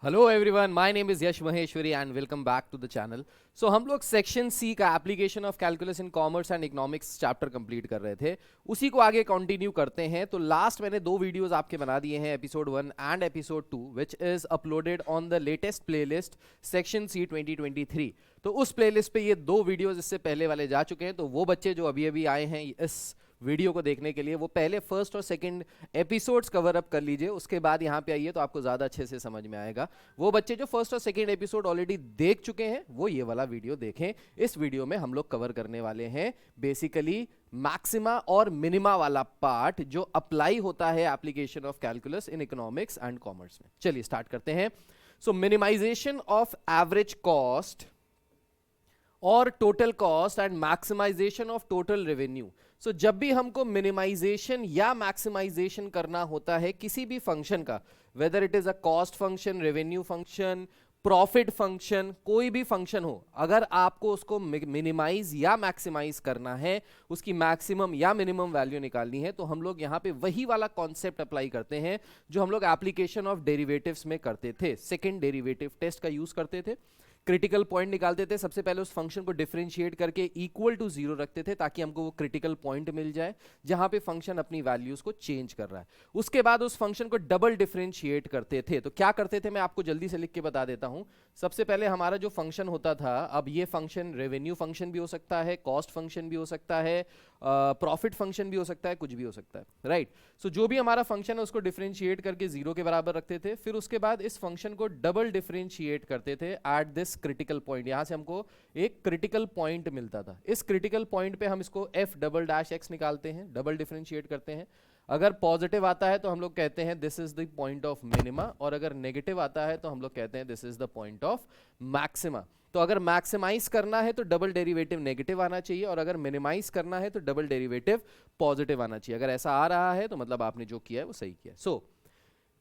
Hello everyone, my name is Yash Maheshwari and welcome back to the channel. So हम लोग section C का application of calculus in commerce and economics chapter complete कर रहे थे। उसी को आगे कंटिन्यू करते हैं। तो लास्ट मैंने दो वीडियोस आपके बना दिए हैं, episode 1 and episode 2, which is uploaded on the latest playlist section C 2023। तो उस प्लेलिस्ट पे ये दो वीडियोस इससे पहले वाले जा चुके हैं। तो वो बच्चे जो अभी अभी आए हैं इस वीडियो को देखने के लिए, वो पहले फर्स्ट और सेकंड एपिसोड्स कवर अप कर लीजिए, उसके बाद यहाँ पे आइए तो आपको ज़्यादा अच्छे से समझ में आएगा। वो बच्चे जो फर्स्ट और सेकंड एपिसोड ऑलरेडी देख चुके हैं वो ये वाला वीडियो देखें। इस वीडियो में हम लोग कवर करने वाले हैं बेसिकली मैक्सिमा और मिनिमा वाला पार्ट जो अप्लाई होता है application of calculus in economics and commerce में। चलिए स्टार्ट करते हैं। So minimization of average cost और total cost and maximization of total revenue. So जब भी हमको मिनिमाइजेशन या मैक्सिमाइजेशन करना होता है किसी भी फंक्शन का, whether it is a cost function, revenue function, profit function, कोई भी फंक्शन हो, अगर आपको उसको मिनिमाइज या मैक्सिमाइज करना है, उसकी मैक्सिमम या मिनिमम वैल्यू निकालनी है, तो हम लोग यहाँ पे वही वाला कॉन्सेप्ट अप्लाई करते हैं जो हम लोग एप्लीकेशन ऑफ डेरिवेटिव्स में करते थे। सेकेंड डेरिवेटिव टेस्ट का यूज करते थे। क्रिटिकल पॉइंट निकालते थे, सबसे पहले उस फंक्शन को डिफरेंशिएट करके इक्वल टू जीरो रखते थे ताकि हमको वो क्रिटिकल पॉइंट मिल जाए जहां पे फंक्शन अपनी वैल्यूज को चेंज कर रहा है। उसके बाद उस फंक्शन को डबल डिफरेंशिएट करते थे। तो क्या करते थे मैं आपको जल्दी से लिख के बता देता हूं। सबसे पहले हमारा जो फंक्शन होता था, अब ये फंक्शन रेवेन्यू फंक्शन भी हो सकता है, कॉस्ट फंक्शन भी हो सकता है, प्रॉफिट फंक्शन भी हो सकता है, कुछ भी हो सकता है, राइट। सो जो भी हमारा फंक्शन है उसको डिफरेंशिएट करके जीरो के बराबर रखते थे। फिर उसके बाद इस फंक्शन को डबल डिफरेंशिएट करते थे एट दिस क्रिटिकल पॉइंट। यहां से हमको एक क्रिटिकल पॉइंट मिलता था। इस क्रिटिकल पॉइंट पे हम इसको एफ डबल डैश एक्स निकालते हैं, डबल डिफरेंशिएट करते हैं। अगर पॉजिटिव आता है तो हम लोग कहते हैं this is the point of minima, और अगर नेगेटिव आता है तो हम लोग कहते हैं this is the point of maxima. तो अगर मैक्सिमाइज करना है तो डबल डेरिवेटिव नेगेटिव आना चाहिए, और अगर मिनिमाइज करना है तो डबल डेरिवेटिव पॉजिटिव आना चाहिए। अगर ऐसा आ रहा है तो मतलब आपने जो किया है वो सही किया। सो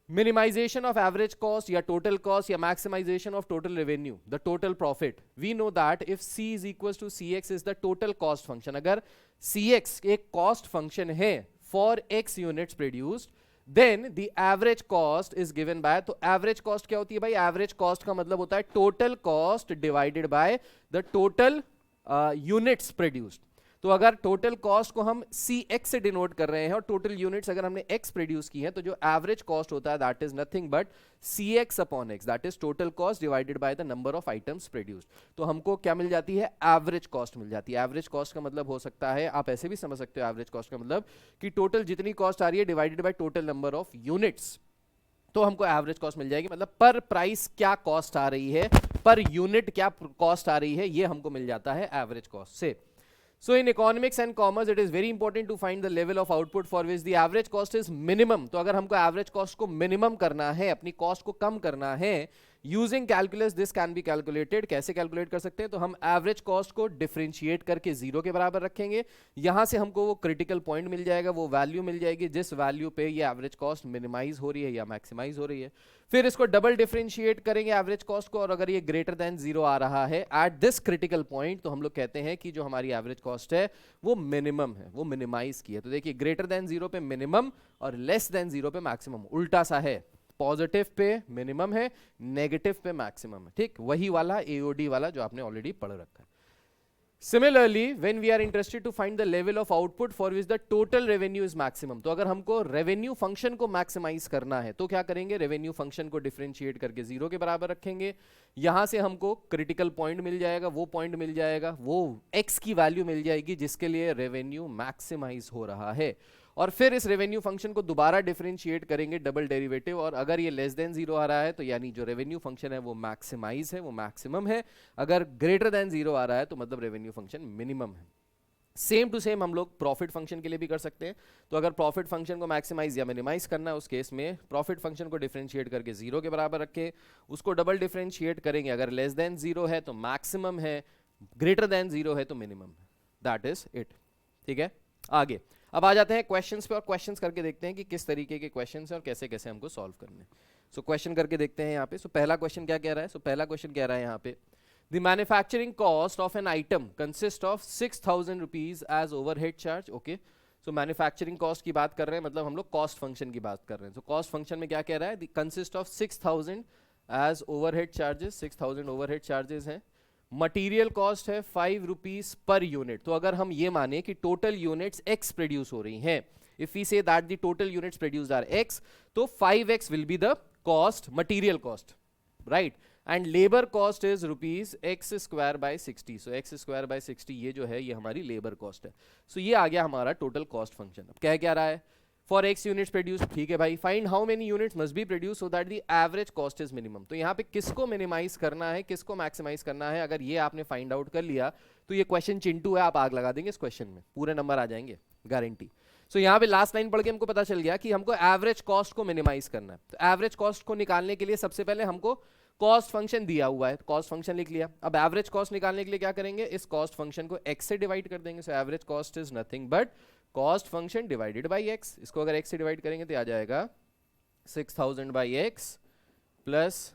minimization of average cost या total cost या maximization of total revenue, the total profit, we know that if c is equals to cx is the total cost function। अगर cx एक cost function है for x units produced, then the average cost is given by, तो average cost क्या होती है भाई? average cost का मतलब होता है total cost divided by the total units produced। तो अगर टोटल कॉस्ट को हम Cx से डिनोट कर रहे हैं और टोटल यूनिट्स अगर हमने x प्रोड्यूस की है, तो जो एवरेज कॉस्ट होता है that is nothing but Cx upon x, that is total cost divided by the number of items produced. तो हमको क्या मिल जाती है? एवरेज कॉस्ट मिल जाती है। एवरेज कॉस्ट का मतलब हो सकता है, आप ऐसे भी समझ सकते हो एवरेज कॉस्ट का मतलब कि टोटल जितनी कॉस्ट आ रही है divided by total number of units, तो हमको एवरेज कॉस्ट मिल जाएगी। मतलब पर प्राइस क्या कॉस्ट आ रही है, पर यूनिट क्या कॉस्ट आ रही है, ये हमको मिल जाता है एवरेज कॉस्ट से। So in economics and commerce it is very important to find the level of output for which the average cost is minimum। तो अगर हमको average cost को minimum करना है, अपनी cost को कम करना है, using calculus this can be calculated. कैसे कैलकुलेट कर सकते हैं? तो हम एवरेज कॉस्ट को डिफरेंशिएट करके जीरो के बराबर रखेंगे, यहां से हमको वो क्रिटिकल पॉइंट मिल जाएगा, वो वैल्यू मिल जाएगी जिस वैल्यू पे ये एवरेज कॉस्ट मिनिमाइज हो रही है या मैक्सिमाइज हो रही है। फिर इसको डबल डिफरेंशिएट करेंगे एवरेज कॉस्ट को, और अगर ये ग्रेटर देन जीरो आ रहा है एट दिस क्रिटिकल पॉइंट, तो हम लोग कहते हैं कि जो हमारी एवरेज कॉस्ट है वो मिनिमम है, वो मिनिमाइज की है। तो देखिए ग्रेटर देन जीरो पे मिनिमम और लेस देन जीरो पे मैक्सिमम, उल्टा सा है। पॉजिटिव पे मिनिमम है, नेगेटिव पे मैक्सिमम है, ठीक वही वाला एओडी वाला जो आपने ऑलरेडी पढ़ रखा है। Similarly, when we are interested to find the level of output for which the total revenue is maximum, तो अगर हमको रेवेन्यू फंक्शन को मैक्सिमाइज करना है तो क्या करेंगे? रेवेन्यू फंक्शन को डिफरेंशिएट करके जीरो के बराबर रखेंगे, यहां से हमको क्रिटिकल पॉइंट मिल जाएगा, वो पॉइंट मिल जाएगा, वो एक्स की वैल्यू मिल जाएगी जिसके लिए रेवेन्यू मैक्सिमाइज हो रहा है। और फिर इस रेवेन्यू फंक्शन को दोबारा डिफरेंशिएट करेंगे डबल डेरिवेटिव, और अगर ये लेस देन जीरो आ रहा है तो यानी जो रेवेन्यू फंक्शन है वो मैक्सिमाइज है, वो मैक्सिमम है। अगर ग्रेटर देन जीरो आ रहा है तो मतलब रेवेन्यू फंक्शन मिनिमम है। सेम टू सेम हम लोग प्रॉफिट फंक्शन के लिए भी कर सकते हैं। तो अगर प्रॉफिट फंक्शन को मैक्सिमाइज या मिनिमाइज करना है, उस केस में प्रॉफिट फंक्शन को डिफरेंशिएट करके जीरो के बराबर रखें, उसको डबल डिफरेंशिएट करेंगे, अगर लेस देन जीरो है तो मैक्सिमम है, ग्रेटर देन जीरो है तो मिनिमम है। दैट इज इट, ठीक है। आगे अब आ जाते हैं क्वेश्चंस पे, और क्वेश्चंस करके देखते हैं कि किस तरीके के क्वेश्चंस हैं और कैसे कैसे हमको सॉल्व करने हैं। सो क्वेश्चन करके देखते हैं यहाँ पे। सो पहला क्वेश्चन क्या कह रहा है? सो पहला क्वेश्चन कह रहा है यहाँ पे, the manufacturing cost of an item consist of 6,000 rupees as overhead charge. Okay, so manufacturing cost की बात कर रहे हैं, मतलब हम लोग कॉस्ट फंक्शन की बात कर रहे हैं। सो कॉस्ट फंक्शन में क्या कह रहा है? The consist of 6,000 as overhead charges, 6000 overhead charges हैं। मटेरियल कॉस्ट है 5 रुपीज पर यूनिट। तो अगर हम ये माने कि टोटल यूनिट्स x प्रोड्यूस हो रही हैं, if we say that the total units produced are x, तो 5x will be the cost, material cost, right. And labour cost is rupees x square by 60। So x square by 60 ये जो है ये हमारी labour cost है। सो ये आ गया हमारा टोटल कॉस्ट फंक्शन। अब कह क्या रहा है, फॉर एक्स यूनिट्स प्रोड्यूस, ठीक है भाई, find how many units must be produce so that the average cost is minimum. तो यहाँ पे किसको मिनिमाइज करना है, किसको मैक्सिमाइज करना है, अगर ये आपने फाइंड आउट कर लिया तो ये क्वेश्चन चिंटू है, आप आग लगा देंगे इस क्वेश्चन में, पूरे नंबर आ जाएंगे गारंटी। सो यहाँ पे लास्ट लाइन पढ़ के हमको पता चल गया कि हमको एवरेज कॉस्ट को मिनिमाइज करना है। तो एवरेज कॉस्ट को निकालने के लिए सबसे पहले हमको कॉस्ट फंक्शन दिया हुआ है, कॉस्ट फंक्शन लिख लिया। अब एवरेज कॉस्ट निकालने के लिए क्या करेंगे, इस कॉस्ट फंक्शन को x से डिवाइड कर देंगे। So average cost is nothing but cost function divided by x। इसको अगर x से डिवाइड करेंगे तो आ जाएगा 6000 by x plus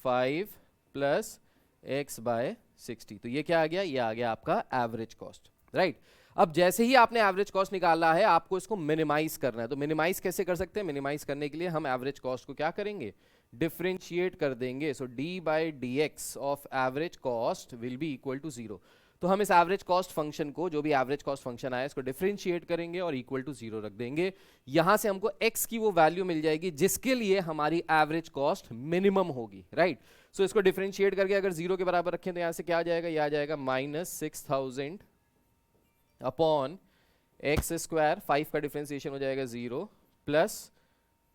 5 plus x by 60। तो ये क्या आ गया, ये आ गया आपका एवरेज कॉस्ट, राइट। अब जैसे ही आपने एवरेज कॉस्ट निकाला है, आपको इसको मिनिमाइज करना है। तो मिनिमाइज कैसे कर सकते हैं, मिनिमाइज करने के लिए हम एवरेज कॉस्ट को क्या करेंगे, डिफरेंशिएट कर देंगे। So d by D x of average cost will be equal to 0। तो हम इस एवरेज कॉस्ट फंक्शन को, जो भी एवरेज कॉस्ट फंक्शन आया, इसको डिफरेंशिएट करेंगे और इक्वल टू 0 रख देंगे। यहां से हमको x की वो वैल्यू मिल जाएगी जिसके लिए हमारी एवरेज कॉस्ट मिनिमम होगी, राइट। सो इसको डिफरेंशिएट करके अगर 0 के बराबर रखें तो यहां से क्या आ जाएगा, ये आ जाएगा -6000 अपॉन एक्स स्क्वायर, 5 का डिफरेंशिएशन हो जाएगा 0 प्लस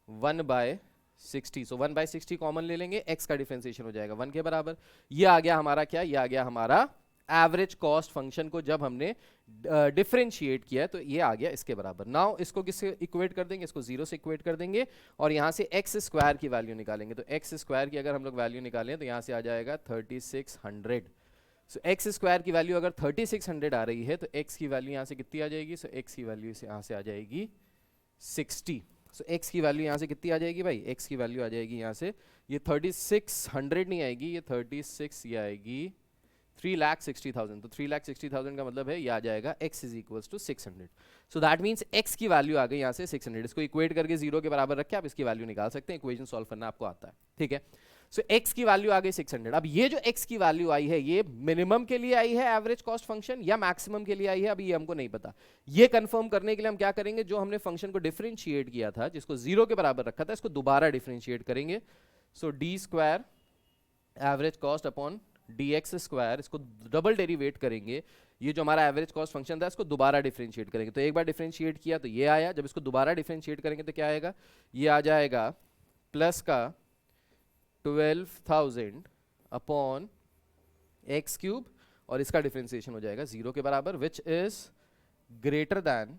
1 बाय 60। सो 1 बाय 60 कॉमन ले लेंगे, x का डिफरेंशिएशन हो जाएगा 1 के बराबर। ये आ गया हमारा क्या, ये आ गया हमारा एवरेज कॉस्ट फंक्शन को जब हमने डिफरेंशिएट किया तो ये आ गया इसके बराबर। नाउ इसको किससे इक्वेट कर देंगे, इसको 0 से इक्वेट कर देंगे और यहां से एक्स स्क्वायर की वैल्यू निकालेंगे। तो एक्स स्क्वायर की अगर हम लोग वैल्यू निकालें तो यहां से आ जाएगा 3600। सो एक्स स्क्वायर की वैल्यू अगर 3600 आ रही है तो x की वैल्यू यहां से कितनी आ जाएगी, सो x की वैल्यू यहां से आ जाएगी 60। सो x की वैल्यू यहां से कितनी आ जाएगी भाई, x की वैल्यू आ जाएगी यहां से, ये 3600 नहीं आएगी, ये 36 ये आएगी 3,60,000। तो 3,60,000 का मतलब है ये आ जाएगा x is equals to 600। So that means x की वैल्यू आ गई यहाँ से 600। इसको इक्वेट करके 0 के बराबर रख के आप इसकी वैल्यू निकाल सकते हैं, इक्वेशन सॉल्व करना आपको आता है, ठीक है। सो x की वैल्यू आ गई 600। अब ये जो x की वैल्यू आई है ये मिनिमम के लिए आई है एवरेज कॉस्ट फंक्शन या मैक्सिमम के लिए आई है, अभी ये हमको नहीं पता। ये कंफर्म करने के लिए हम क्या करेंगे, जो हमने फंक्शन को डिफरेंशिएट किया था, जिसको 0 के बराबर रखा था, इसको दोबारा डिफरेंशिएट करेंगे। So D square average cost upon dx square, इसको डबल डेरिवेट करेंगे। ये जो हमारा एवरेज कॉस्ट फंक्शन था इसको दोबारा डिफरेंशिएट करेंगे। तो एक बार डिफरेंशिएट किया तो ये आया, जब इसको दोबारा डिफरेंशिएट करेंगे तो क्या आएगा, ये आ जाएगा प्लस का 12,000 अपॉन एक्स क्यूब और इसका डिफरेंशिएशन हो जाएगा 0 के बराबर, विच इज ग्रेटर दैन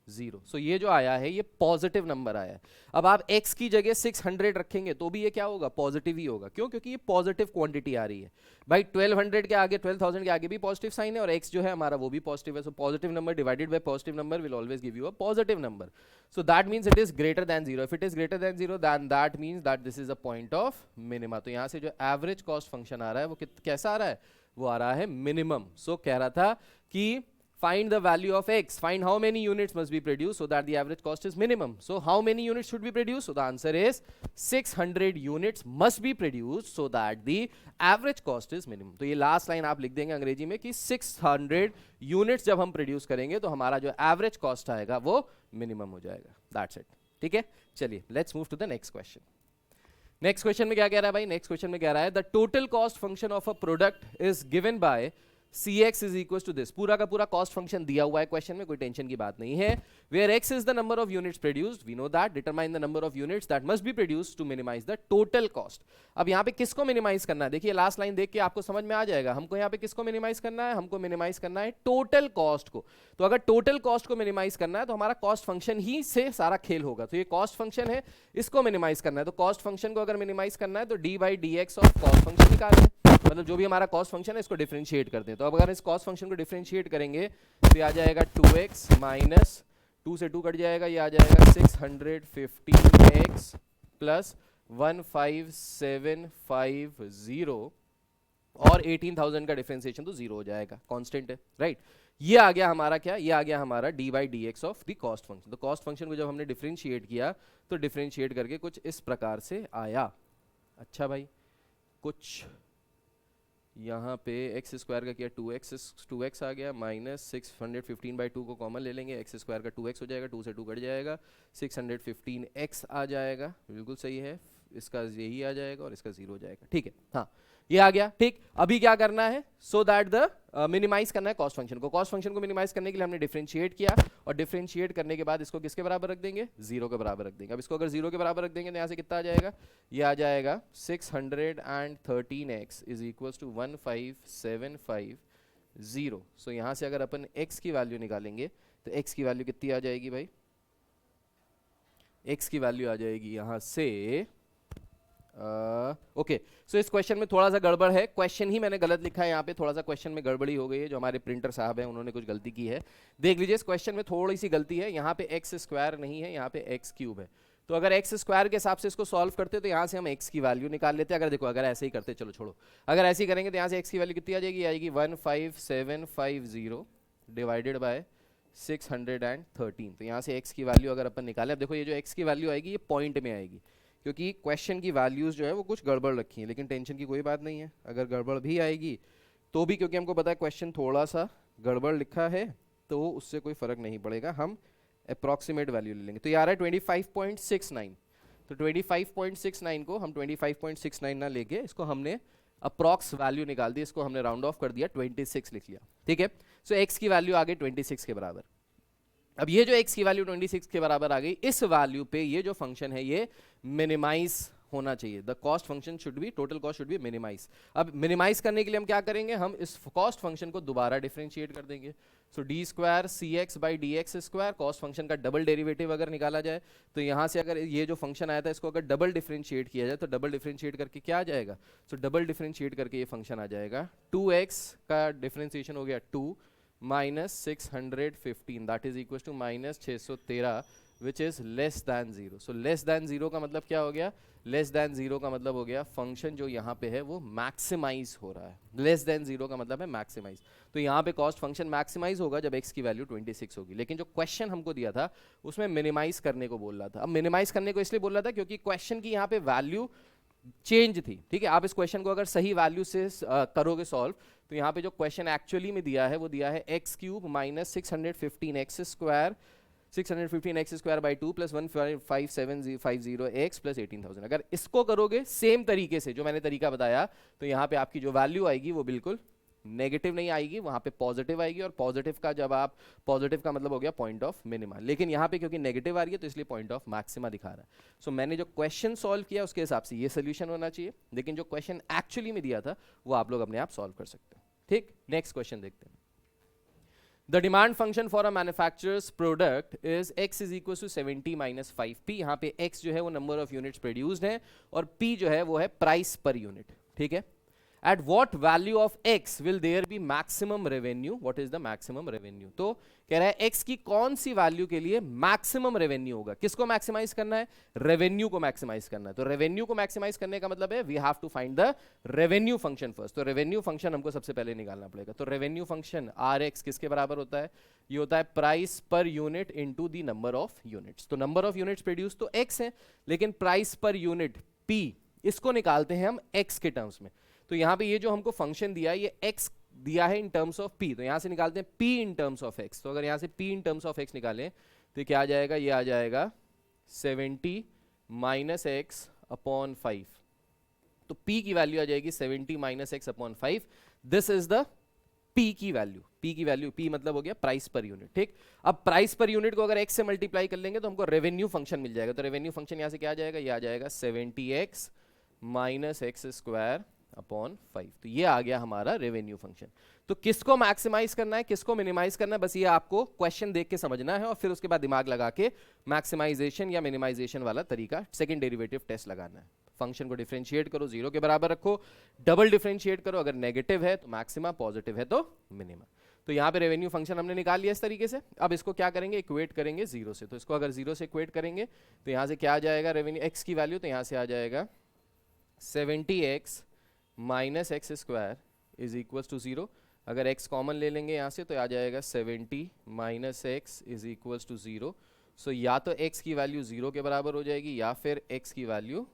0। सो ये जो आया है ये पॉजिटिव नंबर आया है। अब आप x की जगह 600 रखेंगे तो भी ये क्या होगा, पॉजिटिव ही होगा। क्यों, क्योंकि ये पॉजिटिव क्वांटिटी आ रही है भाई। 1200 के आगे, 12,000 के आगे भी पॉजिटिव साइन है और x जो है हमारा वो भी पॉजिटिव है। So positive number divided by positive number will always give you a positive number. So that means it is greater than 0। If it is greater than 0 then that means that this is a point of minima. तो यहाँ से जो average cost function आ रहा है वो कैसा आ रहा है, वो आ रहा है मिनिमम। सो कह रहा था कि find the value of x, find how many units must be produced so that the average cost is minimum. So how many units should be produced? So the answer is 600 units must be produced so that the average cost is minimum. तो ये last line आप लिख देंगे अंग्रेजी में कि 600 units जब हम प्रोड्यूस करेंगे तो हमारा जो एवरेज कॉस्ट आएगा वो मिनिमम हो जाएगा। दैट्स इट, ठीक है। चलिए let's move to the next question. Next question में क्या कह रहा है भाई, नेक्स्ट क्वेश्चन में कह रहा है the total cost function of a product is given by Cx is equals to this। पूरा का पूरा कॉस्ट फंक्शन दिया हुआ है क्वेश्चन में, कोई टेंशन की बात नहीं है। Where x is the number of units produced, we know that, determine the number of units that must be produced to minimize the total cost। अब यहाँ पे किसको मिनिमाइज करना है, देखिए लास्ट लाइन देख के आपको समझ में आ जाएगा। हमको यहाँ पे किसको मिनिमाइज करना है, हमको मिनिमाइज करना है टोटल कॉस्ट को। तो अगर टोटल कॉस्ट को मिनिमाइज करना है तो हमारा कॉस्ट फंक्शन ही से सारा खेल होगा। तो ये कॉस्ट फंक्शन है, इसको मिनिमाइज करना है। तो कॉस्ट फंक्शन को अगर मिनिमाइज करना है तो D by D x of cost function निकालना है, मतलब जो भी हमारा कॉस्ट फंक्शन है इसको डिफरेंशिएट करते हैं। तो अब अगर इस कॉस्ट फंक्शन को डिफरेंशिएट करेंगे तो ये आ जाएगा 2x माइनस 2 से 2 कट जाएगा, ये आ जाएगा 615x प्लस 15750 और 18,000 का डिफरेंशिएशन तो 0 हो जाएगा, कांस्टेंट है, राइट। ये आ गया हमारा क्या, ये आ गया हमारा D by D x of the cost function. तो कॉस्ट फंक्शन को जब हमने डिफरेंशिएट किया तो डिफरेंशिएट करके कुछ इस प्रकार से आया। अच्छा भाई, कुछ यहाँ पे एक्स स्क्वायर का किया 2x आ गया, माइनस 615/2 को कॉमन ले लेंगे, एक्स स्क्वायर का 2x हो जाएगा, 2 से 2 कट जाएगा, 615x आ जाएगा, बिल्कुल सही है, इसका यही आ जाएगा और इसका 0 हो जाएगा। ठीक है, हाँ ये आ गया। ठीक, अभी क्या करना है, सो दैट द मिनिमाइज करना है कॉस्ट फंक्शन को। कॉस्ट फंक्शन को मिनिमाइज करने के लिए हमने डिफरेंशिएट किया, और डिफरेंशिएट करने के बाद इसको किसके बराबर रख देंगे, 0 के बराबर रख देंगे। अब इसको अगर 0 के बराबर रख देंगे तो यहाँ से कितना आ जाएगा, ये आ जाएगा 613x इज इक्वल टू 15750। सो यहाँ से अगर अपन x की वैल्यू निकालेंगे तो x की वैल्यू कितनी आ जाएगी भाई, x की वैल्यू आ जाएगी यहाँ से ओके। सो इस क्वेश्चन में थोड़ा सा गड़बड़ है, क्वेश्चन ही मैंने गलत लिखा है, यहाँ पे थोड़ा सा क्वेश्चन में गड़बड़ी हो गई है, जो हमारे प्रिंटर साहब हैं उन्होंने कुछ गलती की है। देख लीजिए इस क्वेश्चन में थोड़ी सी गलती है, यहाँ पे एक्स स्क्वायर नहीं है, यहाँ पे एक्स क्यूब है। तो अगर एक्स स्क्वायर के हिसाब से इसको सॉल्व करते तो यहाँ से हम एक्स की वैल्यू निकाल लेते। अगर देखो अगर ऐसे ही करते, चलो छोड़ो, अगर ऐसे ही करेंगे तो यहाँ से एक्स की वैल्यू कितनी आ जाएगी, आएगी 15750 डिवाइडेड बाय 613। तो यहाँ से एक्स की वैल्यू अगर अपन निकालें, अब देखो ये जो एक्स की वैल्यू आएगी ये पॉइंट में आएगी, क्योंकि क्वेश्चन की वैल्यूज जो है वो कुछ गड़बड़ रखी हैं, लेकिन टेंशन की कोई बात नहीं है, अगर गड़बड़ भी आएगी तो भी, क्योंकि हमको पता है क्वेश्चन थोड़ा सा गड़बड़ लिखा है, तो उससे कोई फर्क नहीं पड़ेगा, हम अप्रॉक्सीमेट वैल्यू ले लेंगे। तो ये आ रहा है 25.69, तो 25.69 को हम 25.69 ना लेके इसको हमने अप्रॉक्स वैल्यू निकाल दी, इसको हमने राउंड ऑफ कर दिया, 26 लिख लिया। ठीक है, सो एक्स की वैल्यू आ गई 26 के बराबर। अब ये जो x की वैल्यू 26 के बराबर आ गई, इस वैल्यू पे ये जो फंक्शन है ये मिनिमाइज होना चाहिए। The cost function should be, total cost should be minimise. अब मिनिमाइज करने के लिए हम क्या करेंगे, हम इस कॉस्ट फंक्शन को दोबारा डिफरेंशिएट कर देंगे। So D square C X by D X square, cost function का डबल डेरिवेटिव अगर निकाला जाए तो यहाँ से अगर ये जो फंक्शन आया था इसको अगर डबल डिफरेंशिएट किया जाए तो डबल डिफरेंशिएट करके क्या आ जाएगा, सो डबल डिफरेंशिएट करके ये फंक्शन आ जाएगा 2x का डिफरेंशिएशन हो गया 2 minus 615 that is equal to minus 613 which is less than 0। So less than 0 का मतलब क्या हो गया, लेस दैन 0 का मतलब हो गया फंक्शन जो यहाँ पे है वो मैक्सिमाइज हो रहा है। लेस दैन 0 का मतलब है मैक्सिमाइज, तो यहाँ पे कॉस्ट फंक्शन मैक्सिमाइज होगा जब x की वैल्यू 26 होगी। लेकिन जो क्वेश्चन हमको दिया था उसमें मिनिमाइज करने को बोल रहा था। अब मिनिमाइज करने को इसलिए बोल रहा था क्योंकि क्वेश्चन की यहाँ पे वैल्यू चेंज थी। ठीक है, आप इस क्वेश्चन को अगर सही वैल्यू से करोगे सॉल्व, तो यहाँ पे जो क्वेश्चन एक्चुअली में दिया है वो दिया है x cube minus 615x square 615x square by 2 plus 15750x plus 18,000। अगर इसको करोगे सेम तरीके से जो मैंने तरीका बताया, तो यहाँ पे आपकी जो वैल्यू आएगी वो बिल्कुल नेगेटिव नहीं आएगी, वहां पे पॉजिटिव आएगी। और पॉजिटिव का जब आप, पॉजिटिव का मतलब हो गया पॉइंट ऑफ मिनिमा, लेकिन यहाँ पे क्योंकि नेगेटिव आ रही है तो इसलिए पॉइंट ऑफ मैक्सिमा दिखा रहा है। सो मैंने जो क्वेश्चन सॉल्व किया उसके हिसाब से ये सोल्यूशन होना चाहिए, लेकिन जो क्वेश्चन एक्चुअली में दिया था वो आप लोग अपने आप सॉल्व कर सकते हो। ठीक, नेक्स्ट क्वेश्चन देखते हैं। The demand function for a manufacturer's product is x is equal to 70 minus 5p। यहाँ पे x जो है वो number of units produced है और p जो है वो है price per unit। ठीक है, at what value of x will there be maximum revenue? What is the maximum revenue? तो कह रहा है x की कौन सी वैल्यू के लिए मैक्सिमम रेवेन्यू होगा। किसको मैक्सिमाइज करना है, रेवेन्यू को मैक्सिमाइज करना है। तो रेवेन्यू को मैक्सिमाइज करने का मतलब है we have to find the revenue function first. तो रेवेन्यू फंक्शन हमको सबसे पहले निकालना पड़ेगा। तो रेवेन्यू फंक्शन rx किसके बराबर होता है, ये होता है price per unit into the number of units. तो नंबर ऑफ यूनिट्स प्रोड्यूस तो x है, लेकिन प्राइस पर यूनिट p, इसको निकालते हैं हम x के टर्म्स में। तो यहाँ पे ये जो हमको फंक्शन दिया ये x दिया है इन टर्म्स ऑफ p, तो यहाँ से निकालते हैं p in terms of x। तो अगर यहाँ से p in terms of x निकालें तो क्या आ जाएगा, ये आ जाएगा 70 माइनस एक्स अपॉन 5। तो p की वैल्यू आ जाएगी 70 minus x upon 5। This is the p की वैल्यू। p की वैल्यू, p मतलब हो गया प्राइस पर यूनिट। ठीक, अब प्राइस पर यूनिट को अगर x से मल्टीप्लाई कर लेंगे तो हमको रेवेन्यू फंक्शन मिल जाएगा। तो रेवेन्यू फंक्शन यहाँ से क्या आ जाएगा, ये आ जाएगा 70x minus x square upon 5। तो ये आ गया हमारा रेवेन्यू फंक्शन। तो किसको मैक्सिमाइज करना है, किसको मिनिमाइज करना है, बस ये आपको क्वेश्चन देख के समझना है और फिर उसके बाद दिमाग लगा के मैक्सिमाइजेशन या मिनिमाइजेशन वाला तरीका, सेकंड डेरिवेटिव टेस्ट लगाना है। फंक्शन को डिफरेंशिएट करो, 0 के बराबर रखो, डबल डिफरेंशिएट करो, अगर नेगेटिव है तो मैक्सिमा, पॉजिटिव है तो मिनिमा। तो यहाँ पे रेवेन्यू फंक्शन हमने निकाल लिया इस तरीके से। अब इसको क्या करेंगे, इक्वेट करेंगे 0 से। तो इसको अगर 0 से इक्वेट करेंगे तो यहाँ से क्या आ जाएगा, रेवेन्यू एक्स की वैल्यू, तो यहाँ से आ जाएगा 70x minus x square is equal to 0। अगर x कॉमन ले लेंगे यहाँ से तो आ जाएगा 70 minus x is equal to 0। सो या तो x की वैल्यू 0 के बराबर हो जाएगी या फिर x की वैल्यू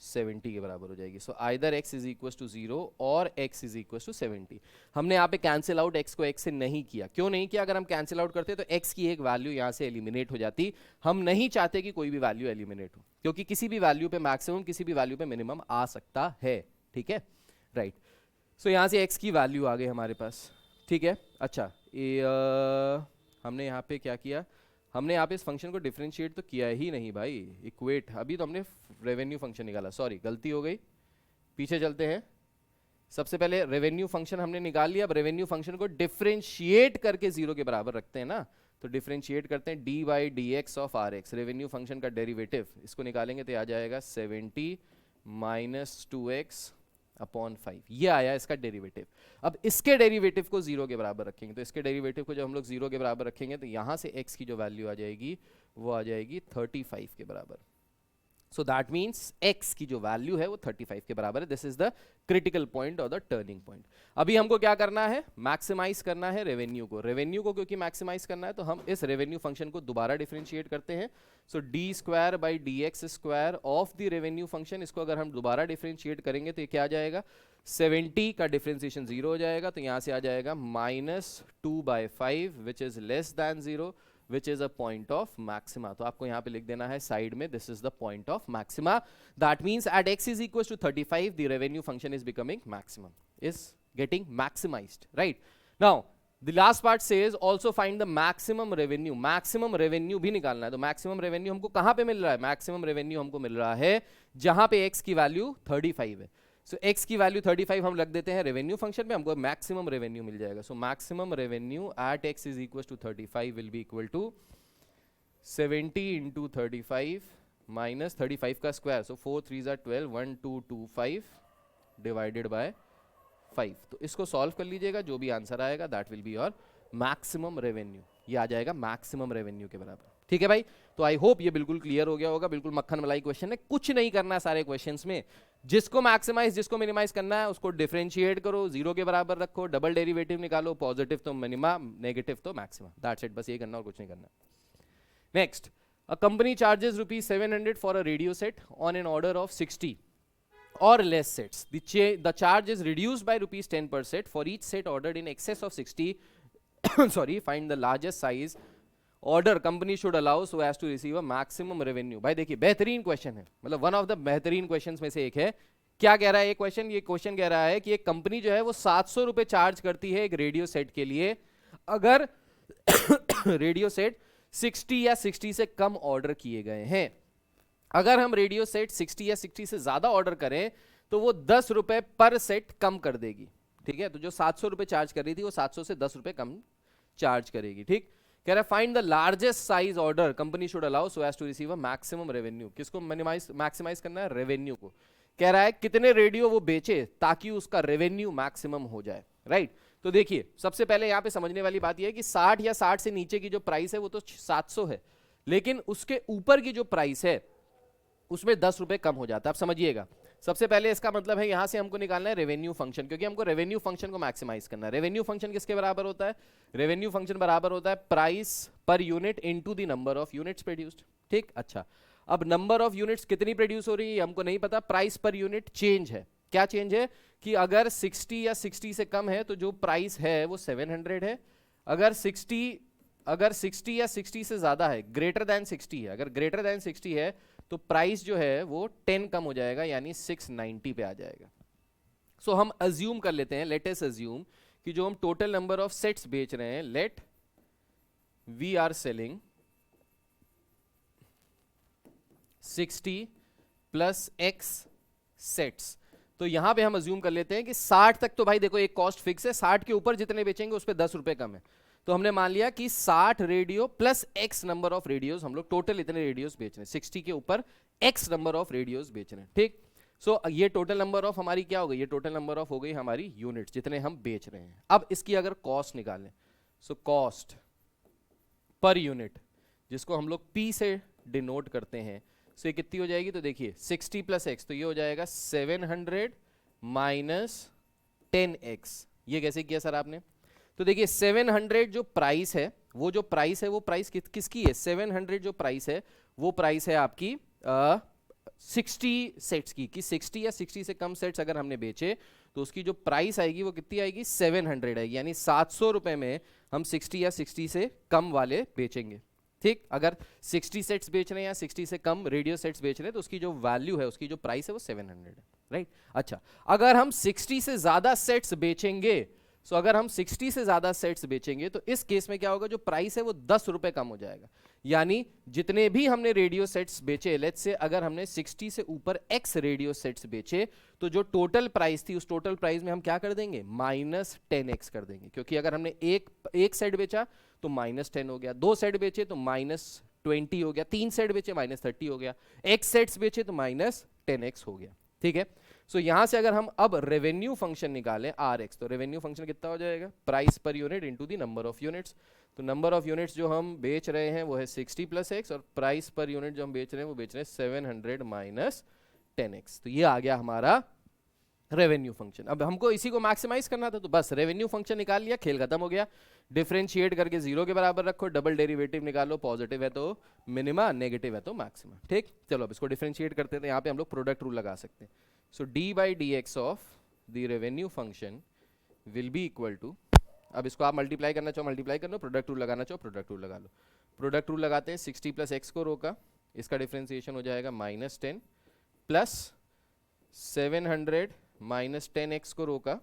70 के बराबर हो जाएगी। So either x is equal to 0 और x इज इक्वल टू 70। हमने यहाँ पे कैंसिल आउट x को x से नहीं किया। क्यों नहीं किया? अगर हम कैंसिल आउट करते तो x की एक वैल्यू यहाँ से एलिमिनेट हो जाती। हम नहीं चाहते कि कोई भी वैल्यू एलिमिनेट हो, क्योंकि किसी भी वैल्यू पे मैक्सिमम किसी भी वैल्यू पे मिनिमम आ सकता है। ठीक है, राइट। सो यहाँ से x की वैल्यू आ गई हमारे पास। ठीक है, अच्छा हमने यहाँ पे क्या किया? हमने यहाँ पे इस फंक्शन को डिफरेंशिएट तो किया ही नहीं भाई, इक्वेट। अभी तो हमने रेवेन्यू फंक्शन निकाला, सॉरी गलती हो गई, पीछे चलते हैं। सबसे पहले रेवेन्यू फंक्शन हमने निकाल लिया। अब रेवेन्यू फंक्शन को डिफरेंशिएट करके 0 के बराबर रखते हैं ना, तो डिफरेंशिएट करते हैं d by D x of R x. Revenue function का डेरिवेटिव इसको निकालेंगे तो आ जाएगा 70 माइनस 2x अपॉन 5, ये आया इसका डेरिवेटिव। अब इसके डेरिवेटिव को 0 के बराबर रखेंगे, तो इसके डेरिवेटिव को जब हम लोग 0 के बराबर रखेंगे तो यहाँ से x की जो वैल्यू आ जाएगी वो आ जाएगी 35 के बराबर। सो दैट मीन्स x की जो वैल्यू है वो 35 के बराबर है। This is the critical point और द टर्निंग पॉइंट। अभी हमको क्या करना है? मैक्सिमाइज करना है रेवेन्यू को। रेवेन्यू को क्योंकि मैक्सिमाइज करना है तो हम इस रेवेन्यू फंक्शन को दोबारा डिफरेंशिएट करते हैं। So D square by D X square of the revenue function, इसको अगर हम दोबारा डिफरेंशिएट करेंगे तो ये क्या आ जाएगा? 70 का डिफरेंशिएशन 0 हो जाएगा, तो यहाँ से आ जाएगा -2/5 विच is less than 0 which is a point of maxima। तो आपको यहाँ पे लिख देना है साइड में, this is the point of maxima। That means at x is equals to 35 the revenue function is becoming maximum, is getting maximized, right? Now the last part says also find the maximum revenue। maximum revenue भी निकालना है, तो maximum revenue हमको कहाँ पे मिल रहा है? maximum revenue हमको मिल रहा है जहाँ पे x की वैल्यू 35 है। सो x की वैल्यू 35 हम रख देते हैं रेवेन्यू फंक्शन में, हमको मैक्सिमम रेवेन्यू मिल जाएगा। So maximum revenue at x is equal to 35 will be equal to 70 into 35 minus 35 का स्क्वायर, सो 4 3 12 1225 डिवाइडेड बाय 5। तो इसको सॉल्व कर लीजिएगा, जो भी आंसर आएगा that will be your maximum revenue. ये आ जाएगा मैक्सिमम रेवेन्यू के बराबर। ठीक है भाई, तो आई होप ये बिल्कुल क्लियर हो गया होगा। बिल्कुल मक्खन मलाई क्वेश्चन है, कुछ नहीं करना है सारे क्वेश्चंस में। जिसको मैक्सिमाइज जिसको मिनिमाइज करना है उसको डिफरेंशिएट करो, 0 के बराबर रखो, डबल डेरिवेटिव निकालो, पॉजिटिव तो मिनिमा, नेगेटिव तो मैक्सिमम, दैट्स इट। बस ये करना और कुछ नहीं करना। Next, a company charges ₹700 for a radio set on an order of 60 or less sets. The charge is reduced by ₹10 per set for each set ordered in excess of 60 sorry, find the largest size order company should allow so as to receive a maximum revenue। भाई देखिए बेहतरीन question है, मतलब one of the बेहतरीन questions में से एक है। क्या कह रहा है ये क्वेश्चन? ये क्वेश्चन कह रहा है कि एक कंपनी जो है वो 700 रुपए चार्ज करती है एक रेडियो सेट के लिए, अगर रेडियो सेट 60 या 60 से कम ऑर्डर किए गए हैं। अगर हम रेडियो सेट 60 या 60 से ज्यादा ऑर्डर करें तो वो 10 रुपए पर सेट कम कर देगी। ठीक है, तो जो 700 रुपए चार्ज कर रही थी वो 700 से 10 रुपए कम चार्ज करेगी। ठीक, कह रहा है find the largest size order company should allow so as to receive a maximum revenue. किसको मैक्सिमाइज करना है? रेवेन्यू को। कह रहा है कितने रेडियो वो बेचे ताकि उसका रेवेन्यू मैक्सिमम हो जाए, राइट? तो देखिए सबसे पहले यहाँ पे समझने वाली बात यह है कि 60 या 60 से नीचे की जो प्राइस है वो तो 700 है, लेकिन उसके ऊपर की जो प्राइस है उसमें 10 रुपए कम हो जाता है। आप समझिएगा, सबसे पहले इसका मतलब है यहां से हमको निकालना है रेवेन्यू फंक्शन, क्योंकि हमको रेवेन्यू फंक्शन को मैक्सिमाइज करना है। रेवेन्यू फंक्शन किसके बराबर होता है? रेवेन्यू फंक्शन बराबर होता है price per unit into the number of units produced. ठीक, अच्छा अब नंबर ऑफ यूनिट्स कितनी प्रोड्यूस हो रही है हमको नहीं पता, प्राइस पर यूनिट चेंज है। क्या चेंज है कि अगर 60 या 60 से कम है तो जो प्राइस है वो 700 है, अगर 60 या 60 से ज्यादा है, ग्रेटर देन 60 है, अगर ग्रेटर देन 60 है तो प्राइस जो है वो 10 कम हो जाएगा, यानी 690 पे आ जाएगा। सो हम अज्यूम कर लेते हैं, लेट अस अज्यूम कि जो हम टोटल नंबर ऑफ सेट्स बेच रहे हैं, let we are selling 60 plus x sets. तो यहां पे हम अज्यूम कर लेते हैं कि 60 तक तो भाई देखो एक कॉस्ट फिक्स है, 60 के ऊपर जितने बेचेंगे उस पर 10 रुपए कम है। तो हमने मान लिया कि 60 radio plus x number of radios, हम लोग टोटल इतने रेडियोस बेच रहे हैं, 60 के ऊपर x नंबर ऑफ रेडियोस बेच रहे हैं। ठीक, सो ये टोटल नंबर ऑफ हमारी क्या हो गई? ये टोटल नंबर ऑफ हो गई हमारी यूनिट्स जितने हम बेच रहे हैं। अब इसकी अगर कॉस्ट निकालें, सो कॉस्ट पर यूनिट जिसको हम लोग P से डिनोट करते हैं, सो ये कितनी हो जाएगी? तो देखिए 60 प्लस x, तो ये हो जाएगा 700 माइनस 10x। ये कैसे किया सर आपने? तो देखिए 700 जो प्राइस है वो प्राइस किसकी है? 700 जो प्राइस है वो प्राइस है आपकी 60 सेट्स की, कि 60 या 60 से कम सेट्स अगर हमने बेचे तो उसकी जो प्राइस आएगी वो कितनी आएगी, 700 आएगी, यानी 700 रुपए में हम 60 या 60 से कम वाले बेचेंगे। ठीक, अगर 60 सेट्स बेच रहे हैं या 60 से कम रेडियो सेट्स बेच रहे हैं तो उसकी जो वैल्यू है, उसकी जो प्राइस है वो 700 है, राइट। अच्छा, अगर हम 60 से ज्यादा सेट्स बेचेंगे, सो अगर हम 60 से ज्यादा सेट्स बेचेंगे तो इस केस में क्या होगा, जो प्राइस है वो 10 रुपए कम हो जाएगा। यानी जितने भी हमने रेडियो सेट्स बेचे, लेट्स से अगर हमने 60 से ऊपर x रेडियो सेट्स बेचे, तो जो टोटल प्राइस थी उस टोटल प्राइस में हम क्या कर देंगे, -10x कर देंगे, क्योंकि अगर हमने एक सेट बेचा तो -10 हो गया, 2 सेट बेचे तो -20 हो गया, 3 सेट बेचे -30 हो गया, x सेट्स बेचे तो -10x हो गया। ठीक है, सो यहां से अगर हम अब रेवेन्यू फंक्शन निकालें Rx, तो रेवेन्यू फंक्शन कितना हो जाएगा, price per unit into the number of units. तो नंबर ऑफ यूनिट्स जो हम बेच रहे हैं वो है 60 + x, और प्राइस पर यूनिट जो हम बेच रहे हैं वो बेच रहे हैं 700 - 10x। तो ये आ गया हमारा रेवेन्यू फंक्शन। अब हमको इसी को मैक्सिमाइज करना था, तो बस रेवेन्यू फंक्शन निकाल लिया, खेल खत्म हो गया। डिफरेंशिएट करके 0 के बराबर रखो, डबल डेरिवेटिव निकालो, पॉजिटिव है तो मिनिमा, नेगेटिव है तो मैक्सिमा। ठीक, चलो अब इसको डिफरेंशिएट करते हैं, यहाँ पे हम लोग प्रोडक्ट रूल लगा सकते हैं। So d/dx of the revenue function will be equal to, अब इसको आप मल्टीप्लाई करना चाहो मल्टीप्लाई कर लो, प्रोडक्ट रूल लगाना चाहो प्रोडक्ट रूल लगा लो। प्रोडक्ट रूल लगाते हैं, 60 + x को रोका, इसका डिफरेंशिएशन हो जाएगा -10 प्लस 700 - 10x को रोका,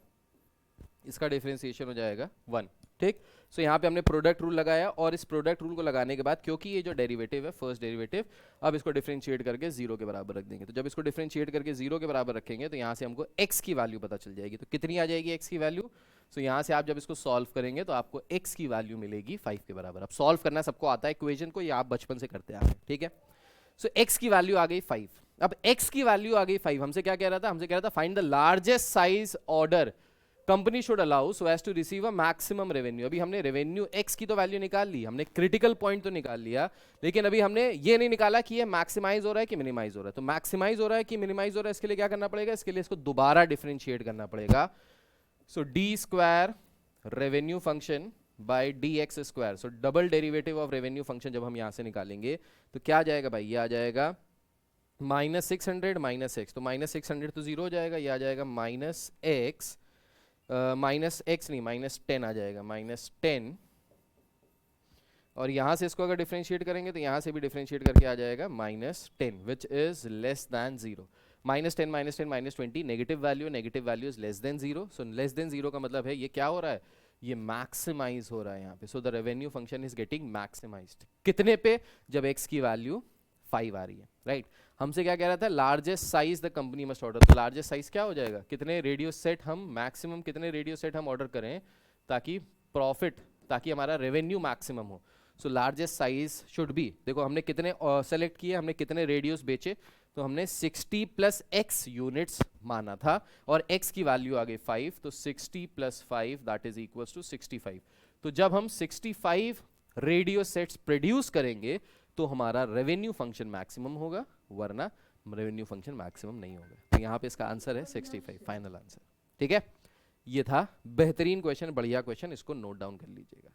इसका डिफरेंशिएशन हो जाएगा 1। ठीक, सो यहाँ पे हमने प्रोडक्ट रूल लगाया, और इस प्रोडक्ट रूल को लगाने के बाद क्योंकि ये जो डेरिवेटिव है फर्स्ट डेरिवेटिव, अब इसको डिफरेंशिएट करके 0 के बराबर रख देंगे। तो जब इसको डिफरेंशिएट करके 0 के बराबर रखेंगे तो यहाँ से हमको x की वैल्यू पता चल जाएगी। तो कितनी आ जाएगी x की वैल्यू, सो यहाँ से आप जब इसको सॉल्व करेंगे तो आपको x की वैल्यू मिलेगी 5 के बराबर। अब सॉल्व करना सबको आता है इक्वेशन को, ये आप बचपन से करते आ रहे हैं। ठीक है, सो x की वैल्यू आ गई 5। अब x की वैल्यू आ गई 5, हमसे क्या कह रहा था, हमसे कह रहा था find the largest size order company should allow so as to receive a maximum revenue. अभी हमने रेवेन्यू x की तो वैल्यू निकाल ली, हमने क्रिटिकल पॉइंट तो निकाल लिया, लेकिन अभी हमने ये नहीं निकाला कि ये मैक्सिमाइज हो रहा है कि मिनिमाइज हो रहा है। तो मैक्सिमाइज हो रहा है कि मिनिमाइज हो रहा है, इसके लिए क्या करना पड़ेगा, इसके लिए इसको दोबारा डिफरेंशिएट करना पड़ेगा। सो d² revenue function by dx², so double derivative of revenue function जब हम यहां से निकालेंगे तो क्या आ जाएगा भाई, ये आ जाएगा -600 - x, तो -600 तो 0 हो जाएगा, ये आ जाएगा -x नहीं -10 आ जाएगा, -10, और यहां से इसको अगर डिफरेंशिएट करेंगे तो यहां से भी डिफरेंशिएट करके आ जाएगा -10 विच is less than 0। -10 - 20 negative value is less than 0। So less than 0 का मतलब है ये क्या हो रहा है, ये मैक्सिमाइज हो रहा है यहाँ पे। So the revenue function is getting maximised, कितने पे, जब x की वैल्यू 5 आ रही है, राइट। हमसे क्या कह रहा था, largest size the company must order, तो लार्जेस्ट साइज क्या हो जाएगा, कितने रेडियो सेट हम मैक्सिमम कितने रेडियो सेट हम ऑर्डर करें ताकि प्रॉफिट, ताकि हमारा रेवेन्यू मैक्सिमम हो। So largest size should be, देखो हमने कितने सेलेक्ट किए, हमने कितने रेडियोस बेचे, तो हमने 60 + x यूनिट्स माना था, और x की वैल्यू आ गई 5, तो 60 + 5 दैट इज इक्वल्स टू 65। तो जब हम 65 रेडियो सेट्स प्रोड्यूस करेंगे तो हमारा रेवेन्यू फंक्शन मैक्सिमम होगा, वरना रेवेन्यू फंक्शन मैक्सिमम नहीं होगा। तो यहाँ पे इसका आंसर है 65, फाइनल आंसर। ठीक है, ये था बेहतरीन क्वेश्चन, बढ़िया क्वेश्चन, इसको नोट डाउन कर लीजिएगा।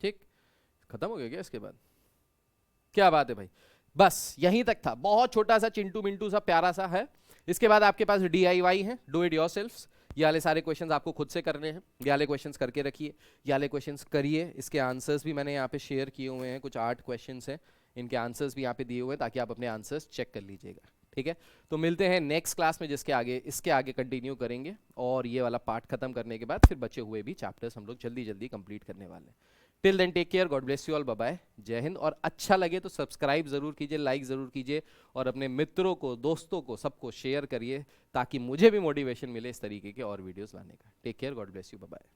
ठीक, खत्म हो गया क्या, इसके बाद क्या बात है भाई, बस यहीं तक था, बहुत छोटा सा चिंटू मिंटू सा प्यारा सा है। इसके बाद आपके पास DIY है, डू इट योरसेल्फ। ये वाले सारे क्वेश्चंस आपको खुद से करने हैं, ये वाले क्वेश्चंस करके रखिए, ये वाले क्वेश्चंस करिए। इसके आंसर्स भी मैंने यहाँ पे शेयर किए हुए हैं, कुछ 8 क्वेश्चंस हैं, इनके आंसर्स भी यहाँ पे दिए हुए हैं ताकि आप अपने आंसर्स चेक कर लीजिएगा। ठीक है, तो मिलते हैं नेक्स्ट क्लास में, जिसके आगे इसके आगे कंटिन्यू करेंगे, और ये वाला पार्ट खत्म करने के बाद फिर बचे हुए भी चैप्टर्स हम लोग जल्दी जल्दी कंप्लीट करने वाले हैं। Till then take care, God bless you all, bye bye, जय हिंद। और अच्छा लगे तो सब्सक्राइब जरूर कीजिए, लाइक जरूर कीजिए, और अपने मित्रों को, दोस्तों को, सबको शेयर करिए ताकि मुझे भी मोटिवेशन मिले इस तरीके के और वीडियोस लाने का। Take care, God bless you, bye bye.